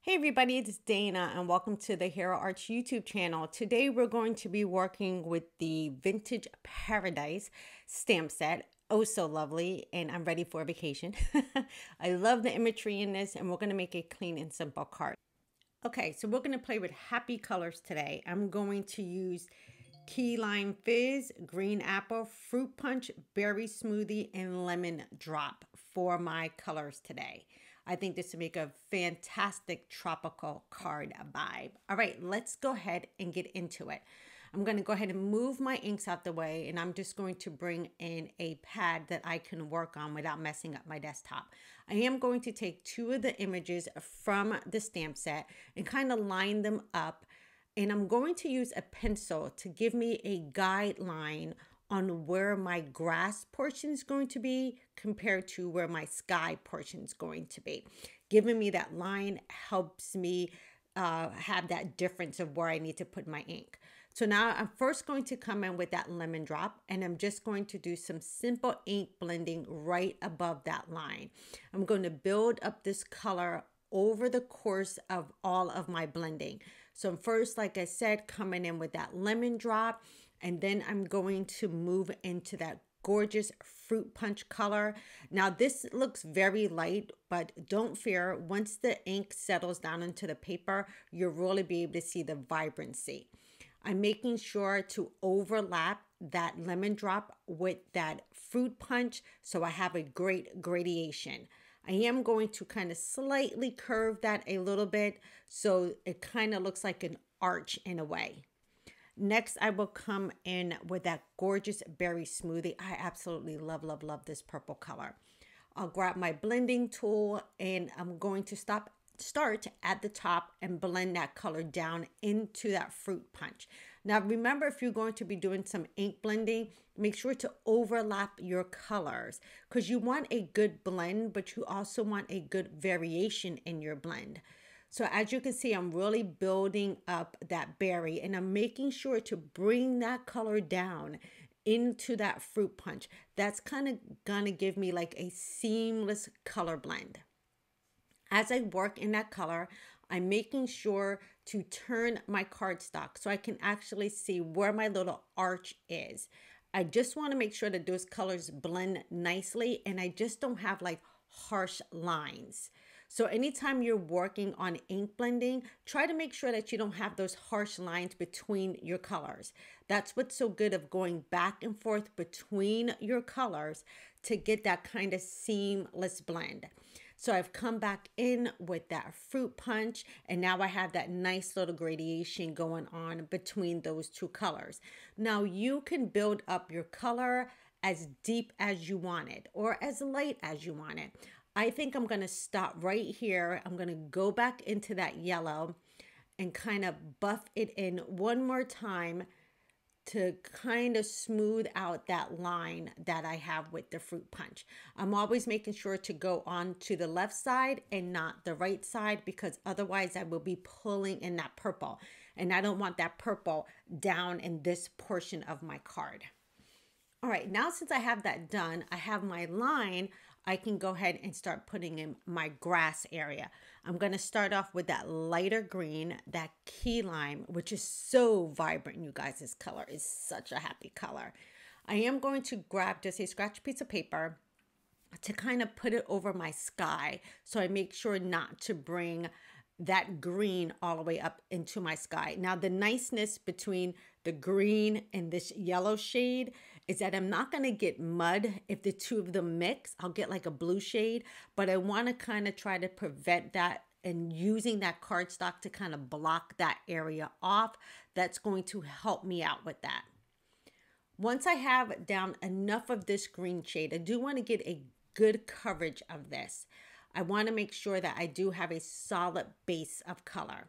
Hey everybody, it's Dana and welcome to the Hero Arts YouTube channel. Today we're going to be working with the Vintage Paradise stamp set. Oh, so lovely, and I'm ready for a vacation. I love the imagery in this, and we're going to make a clean and simple card. Okay, so we're going to play with happy colors today. I'm going to use key lime fizz, green apple, fruit punch, berry smoothie, and lemon drop for my colors today. I think this would make a fantastic tropical card vibe. All right, let's go ahead and get into it. I'm going to go ahead and move my inks out the way, and I'm just going to bring in a pad that I can work on without messing up my desktop. I am going to take two of the images from the stamp set and kind of line them up, and I'm going to use a pencil to give me a guideline on where my grass portion is going to be compared to where my sky portion is going to be. Giving me that line helps me have that difference of where I need to put my ink. So now I'm first going to come in with that lemon drop, and I'm just going to do some simple ink blending right above that line. I'm going to build up this color over the course of all of my blending. So first, like I said, coming in with that lemon drop, and then I'm going to move into that gorgeous fruit punch color. Now this looks very light, but don't fear, once the ink settles down into the paper, you'll really be able to see the vibrancy. I'm making sure to overlap that lemon drop with that fruit punch so I have a great gradation. I am going to kind of slightly curve that a little bit so it kind of looks like an arch in a way. Next, I will come in with that gorgeous berry smoothie. I absolutely love, love, love this purple color. I'll grab my blending tool, and I'm going to start at the top and blend that color down into that fruit punch. Now remember, if you're going to be doing some ink blending, make sure to overlap your colors because you want a good blend, but you also want a good variation in your blend. So as you can see, I'm really building up that berry, and I'm making sure to bring that color down into that fruit punch. That's kind of gonna give me like a seamless color blend. As I work in that color, I'm making sure to turn my cardstock so I can actually see where my little arch is. I just want to make sure that those colors blend nicely, and I just don't have like harsh lines. So anytime you're working on ink blending, try to make sure that you don't have those harsh lines between your colors. That's what's so good of going back and forth between your colors to get that kind of seamless blend. So I've come back in with that fruit punch, and now I have that nice little gradation going on between those two colors. Now you can build up your color as deep as you want it or as light as you want it. I think I'm going to stop right here. I'm going to go back into that yellow and kind of buff it in one more time to kind of smooth out that line that I have with the fruit punch. I'm always making sure to go on to the left side and not the right side, because otherwise I will be pulling in that purple, and I don't want that purple down in this portion of my card. All right, now since I have that done, I have my line, I can go ahead and start putting in my grass area. I'm going to start off with that lighter green, that key lime, which is so vibrant, you guys. This color is such a happy color. I am going to grab just a scratch piece of paper to kind of put it over my sky, so I make sure not to bring that green all the way up into my sky. Now the niceness between the green and this yellow shade is that I'm not going to get mud if the two of them mix. I'll get like a blue shade, but I want to kind of try to prevent that, and using that cardstock to kind of block that area off. That's going to help me out with that. Once I have down enough of this green shade, I do want to get a good coverage of this. I want to make sure that I do have a solid base of color.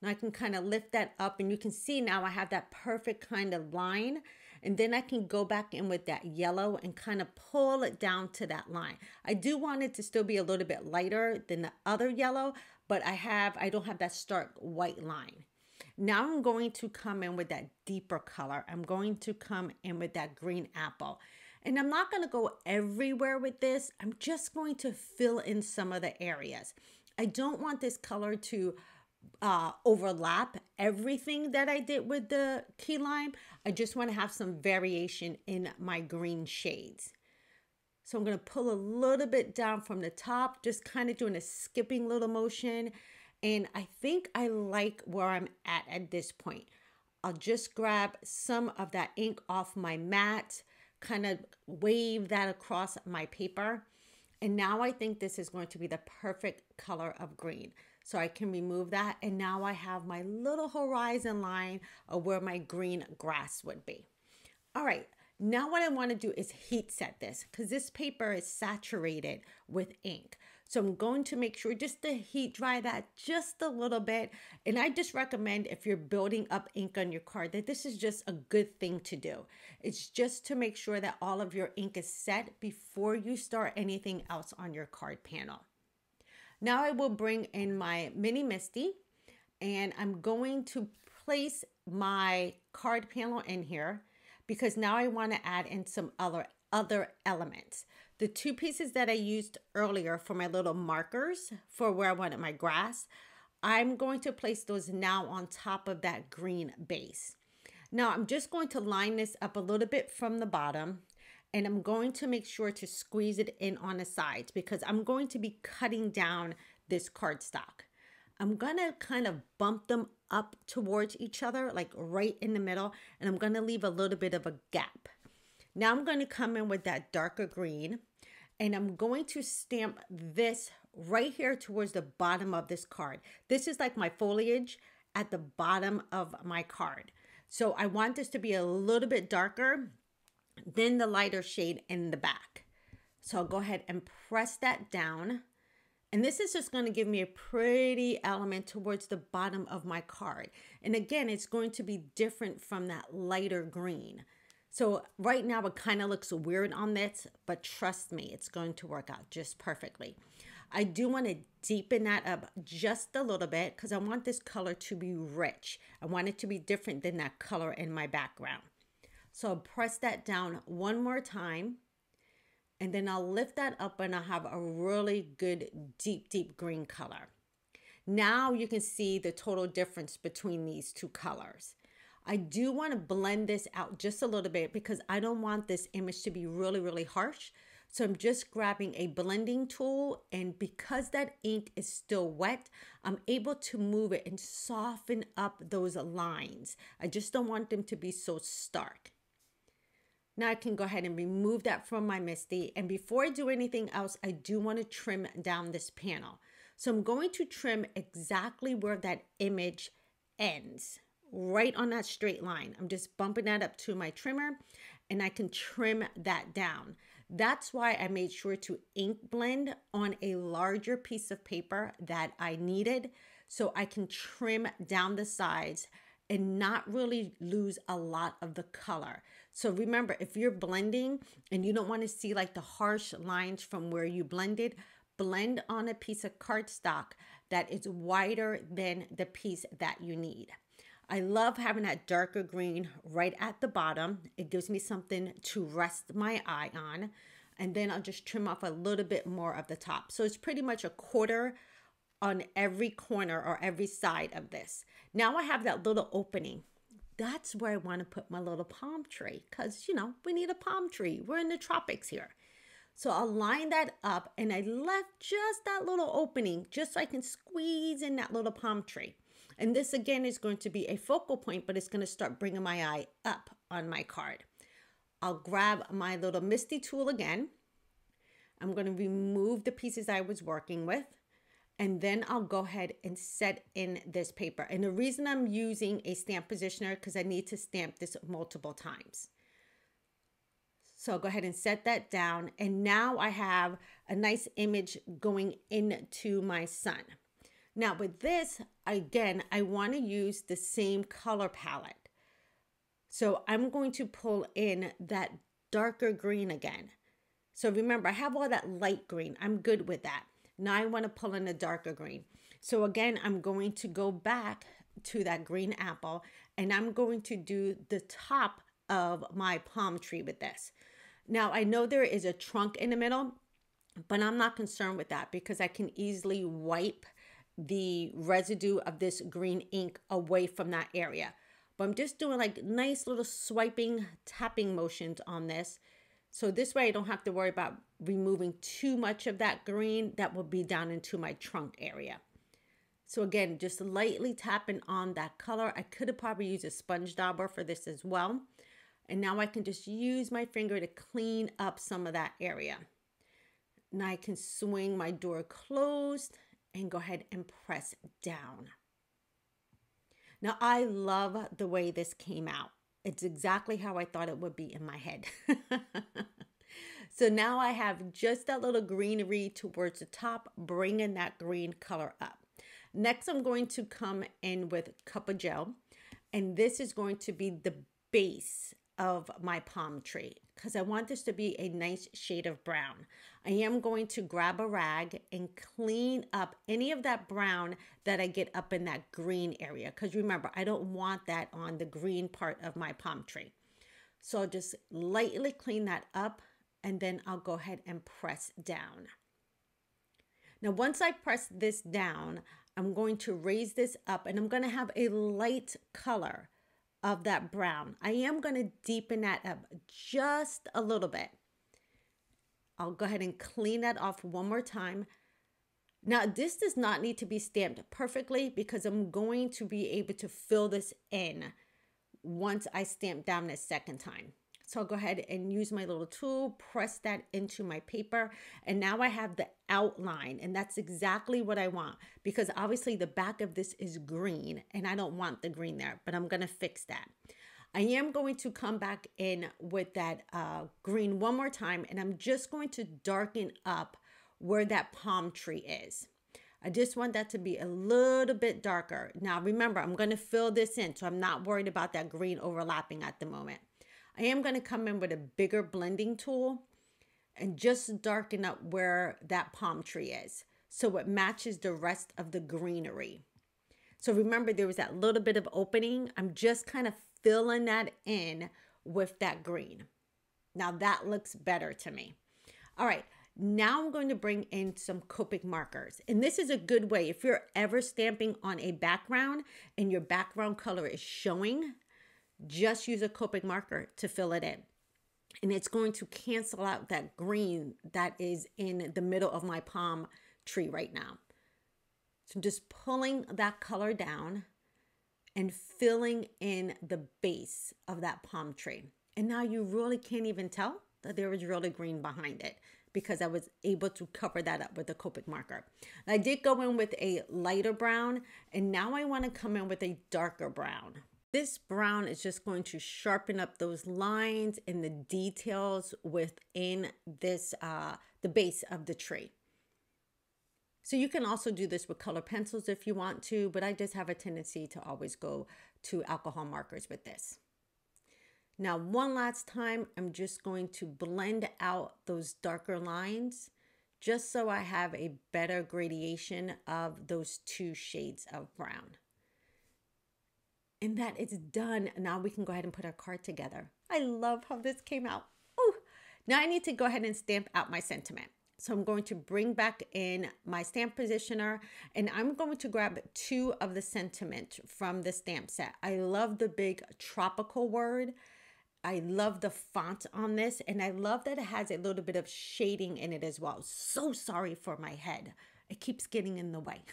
Now I can kind of lift that up, and you can see now I have that perfect kind of line, and then I can go back in with that yellow and kind of pull it down to that line. I do want it to still be a little bit lighter than the other yellow, but I don't have that stark white line. Now I'm going to come in with that deeper color. I'm going to come in with that green apple. And I'm not going to go everywhere with this. I'm just going to fill in some of the areas. I don't want this color to overlap everything that I did with the key lime. I just want to have some variation in my green shades. So I'm going to pull a little bit down from the top, just kind of doing a skipping little motion. And I think I like where I'm at this point. I'll just grab some of that ink off my mat, kind of wave that across my paper. And now I think this is going to be the perfect color of green. So I can remove that. And now I have my little horizon line of where my green grass would be. All right. Now what I want to do is heat set this because this paper is saturated with ink. So I'm going to make sure just to heat dry that just a little bit. And I just recommend if you're building up ink on your card that this is just a good thing to do. It's just to make sure that all of your ink is set before you start anything else on your card panel. Now I will bring in my mini Misty and I'm going to place my card panel in here, because now I want to add in some other elements. The two pieces that I used earlier for my little markers for where I wanted my grass, I'm going to place those now on top of that green base. Now I'm just going to line this up a little bit from the bottom, and I'm going to make sure to squeeze it in on the sides because I'm going to be cutting down this cardstock. I'm going to kind of bump them up towards each other, like right in the middle, and I'm going to leave a little bit of a gap. Now I'm going to come in with that darker green, and I'm going to stamp this right here towards the bottom of this card. This is like my foliage at the bottom of my card. So I want this to be a little bit darker than the lighter shade in the back. So I'll go ahead and press that down. And this is just going to give me a pretty element towards the bottom of my card. And again, it's going to be different from that lighter green. So right now it kind of looks weird on this, but trust me, it's going to work out just perfectly. I do want to deepen that up just a little bit because I want this color to be rich. I want it to be different than that color in my background. So I'll press that down one more time. And then I'll lift that up and I'll have a really good deep green color. Now you can see the total difference between these two colors. I do want to blend this out just a little bit because I don't want this image to be really harsh. So I'm just grabbing a blending tool, and because that ink is still wet, I'm able to move it and soften up those lines. I just don't want them to be so stark. Now I can go ahead and remove that from my Misty. And before I do anything else, I do want to trim down this panel. So I'm going to trim exactly where that image ends, right on that straight line. I'm just bumping that up to my trimmer and I can trim that down. That's why I made sure to ink blend on a larger piece of paper that I needed so I can trim down the sides and not really lose a lot of the color. So remember, if you're blending and you don't want to see like the harsh lines from where you blended, blend on a piece of cardstock that is wider than the piece that you need. I love having that darker green right at the bottom. It gives me something to rest my eye on. And then I'll just trim off a little bit more of the top. So it's pretty much a quarter on every corner or every side of this. Now I have that little opening. That's where I want to put my little palm tree because, you know, we need a palm tree. We're in the tropics here. So I'll line that up and I left just that little opening just so I can squeeze in that little palm tree. And this again is going to be a focal point, but it's going to start bringing my eye up on my card. I'll grab my little Misty tool again. I'm going to remove the pieces I was working with. And then I'll go ahead and set in this paper. And the reason I'm using a stamp positioner because I need to stamp this multiple times. So I'll go ahead and set that down. And now I have a nice image going into my sun. Now with this, again, I want to use the same color palette. So I'm going to pull in that darker green again. So remember, I have all that light green. I'm good with that. Now I want to pull in a darker green. So again, I'm going to go back to that green apple and I'm going to do the top of my palm tree with this. Now I know there is a trunk in the middle. But I'm not concerned with that because I can easily wipe the residue of this green ink away from that area. But I'm just doing like nice little swiping, tapping motions on this. So this way I don't have to worry about removing too much of that green that will be down into my trunk area. So again, just lightly tapping on that color. I could have probably used a sponge dauber for this as well. And now I can just use my finger to clean up some of that area. Now I can swing my door closed and go ahead and press down. Now I love the way this came out. It's exactly how I thought it would be in my head. So now I have just that little greenery towards the top, bringing that green color up. Next, I'm going to come in with Cup of Gel, and this is going to be the base of my palm tree because I want this to be a nice shade of brown. I am going to grab a rag and clean up any of that brown that I get up in that green area because remember, I don't want that on the green part of my palm tree. So I'll just lightly clean that up and then I'll go ahead and press down. Now, once I press this down, I'm going to raise this up and I'm going to have a light color of that brown. I am going to deepen that up just a little bit. I'll go ahead and clean that off one more time. Now, this does not need to be stamped perfectly because I'm going to be able to fill this in once I stamp down this second time. So I'll go ahead and use my little tool, press that into my paper, and now I have the outline, and that's exactly what I want because obviously the back of this is green and I don't want the green there, but I'm going to fix that. I am going to come back in with that green one more time, and I'm just going to darken up where that palm tree is. I just want that to be a little bit darker. Now remember, I'm going to fill this in, so I'm not worried about that green overlapping at the moment. I am going to come in with a bigger blending tool and just darken up where that palm tree is so it matches the rest of the greenery. So remember, there was that little bit of opening. I'm just kind of filling that in with that green. Now that looks better to me. All right, now I'm going to bring in some Copic markers. And this is a good way if you're ever stamping on a background and your background color is showing, just use a Copic marker to fill it in. And it's going to cancel out that green that is in the middle of my palm tree right now. So I'm just pulling that color down and filling in the base of that palm tree. And now you really can't even tell that there was really green behind it because I was able to cover that up with a Copic marker. I did go in with a lighter brown, and now I want to come in with a darker brown. This brown is just going to sharpen up those lines and the details within this, the base of the tree. So you can also do this with color pencils if you want to, but I just have a tendency to always go to alcohol markers with this. Now, one last time, I'm just going to blend out those darker lines just so I have a better gradation of those two shades of brown. And that is done. Now we can go ahead and put our card together. I love how this came out. Ooh. Now I need to go ahead and stamp out my sentiment. So I'm going to bring back in my stamp positioner, and I'm going to grab 2 of the sentiment from the stamp set. I love the big tropical word. I love the font on this, and I love that it has a little bit of shading in it as well. So sorry for my head. It keeps getting in the way.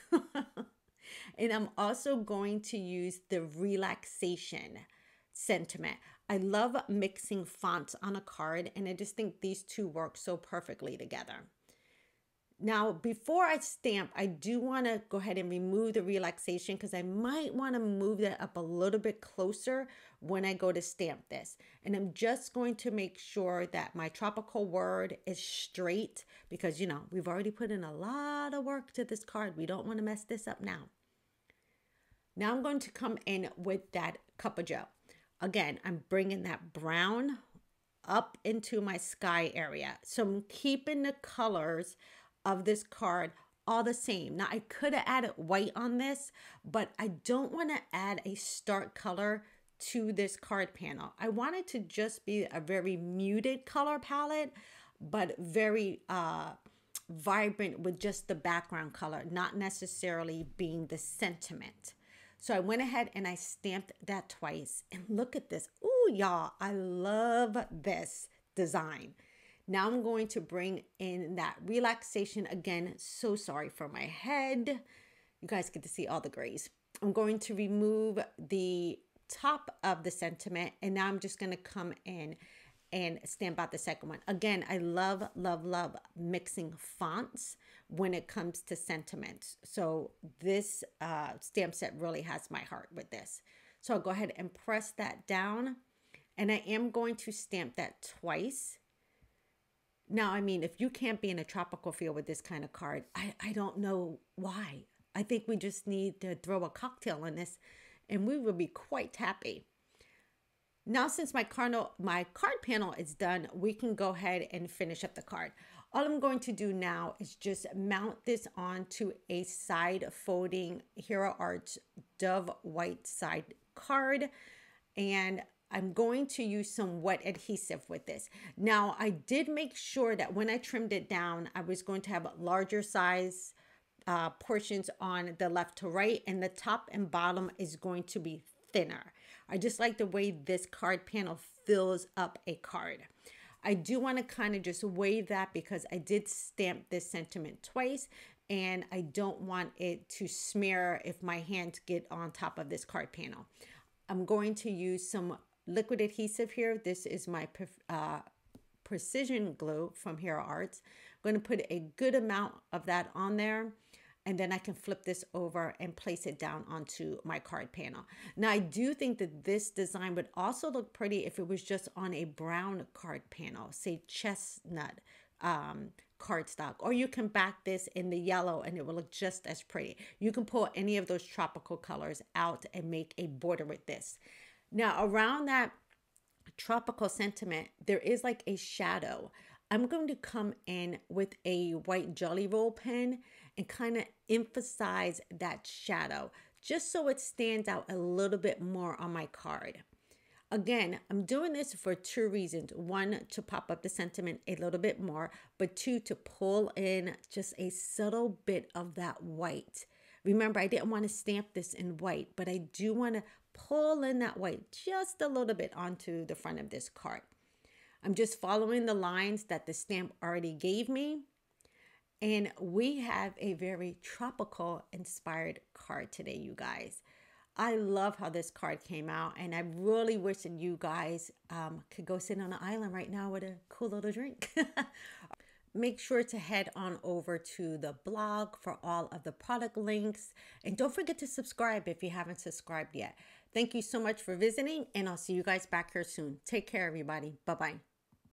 And I'm also going to use the relaxation sentiment. I love mixing fonts on a card, and I just think these two work so perfectly together. Now, before I stamp, I do want to go ahead and remove the relaxation because I might want to move that up a little bit closer when I go to stamp this. And I'm just going to make sure that my tropical word is straight because, you know, we've already put in a lot of work to this card. We don't want to mess this up now. Now I'm going to come in with that Cup of Gel. Again, I'm bringing that brown up into my sky area. So I'm keeping the colors of this card all the same. Now I could have added white on this, but I don't want to add a stark color to this card panel. I want it to just be a very muted color palette, but very vibrant with just the background color, not necessarily being the sentiment. So I went ahead and I stamped that twice. And look at this. Ooh, y'all, I love this design. Now I'm going to bring in that relaxation again. So sorry for my head. You guys get to see all the grays. I'm going to remove the top of the sentiment, and now I'm just going to come in and stamp out the second one. Again, I love, love, love mixing fonts when it comes to sentiments. So this stamp set really has my heart with this. So I'll go ahead and press that down, and I am going to stamp that twice. Now, I mean, if you can't be in a tropical feel with this kind of card, I don't know why. I think we just need to throw a cocktail on this and we will be quite happy. Now, since my card panel is done, we can go ahead and finish up the card. All I'm going to do now is just mount this onto a side folding Hero Arts Dove White side card, and I'm going to use some wet adhesive with this. Now, I did make sure that when I trimmed it down, I was going to have larger size portions on the left to right, and the top and bottom is going to be thinner. I just like the way this card panel fills up a card. I do want to kind of just wave that because I did stamp this sentiment twice, and I don't want it to smear if my hands get on top of this card panel. I'm going to use some liquid adhesive here. This is my precision glue from Hero Arts. I'm going to put a good amount of that on there, and then I can flip this over and place it down onto my card panel. Now, I do think that this design would also look pretty if it was just on a brown card panel, say chestnut cardstock, or you can back this in the yellow and it will look just as pretty. You can pull any of those tropical colors out and make a border with this. Now, around that tropical sentiment, there is like a shadow. I'm going to come in with a white Jelly Roll pen and kind of emphasize that shadow just so it stands out a little bit more on my card. Again, I'm doing this for two reasons. One, to pop up the sentiment a little bit more, but two, to pull in just a subtle bit of that white. Remember, I didn't want to stamp this in white, but I do want to pull in that white just a little bit onto the front of this card. I'm just following the lines that the stamp already gave me. And we have a very tropical inspired card today, you guys. I love how this card came out, and I really wish that you guys could go sit on an island right now with a cool little drink. Make sure to head on over to the blog for all of the product links. And don't forget to subscribe if you haven't subscribed yet. Thank you so much for visiting, and I'll see you guys back here soon. Take care, everybody. Bye-bye.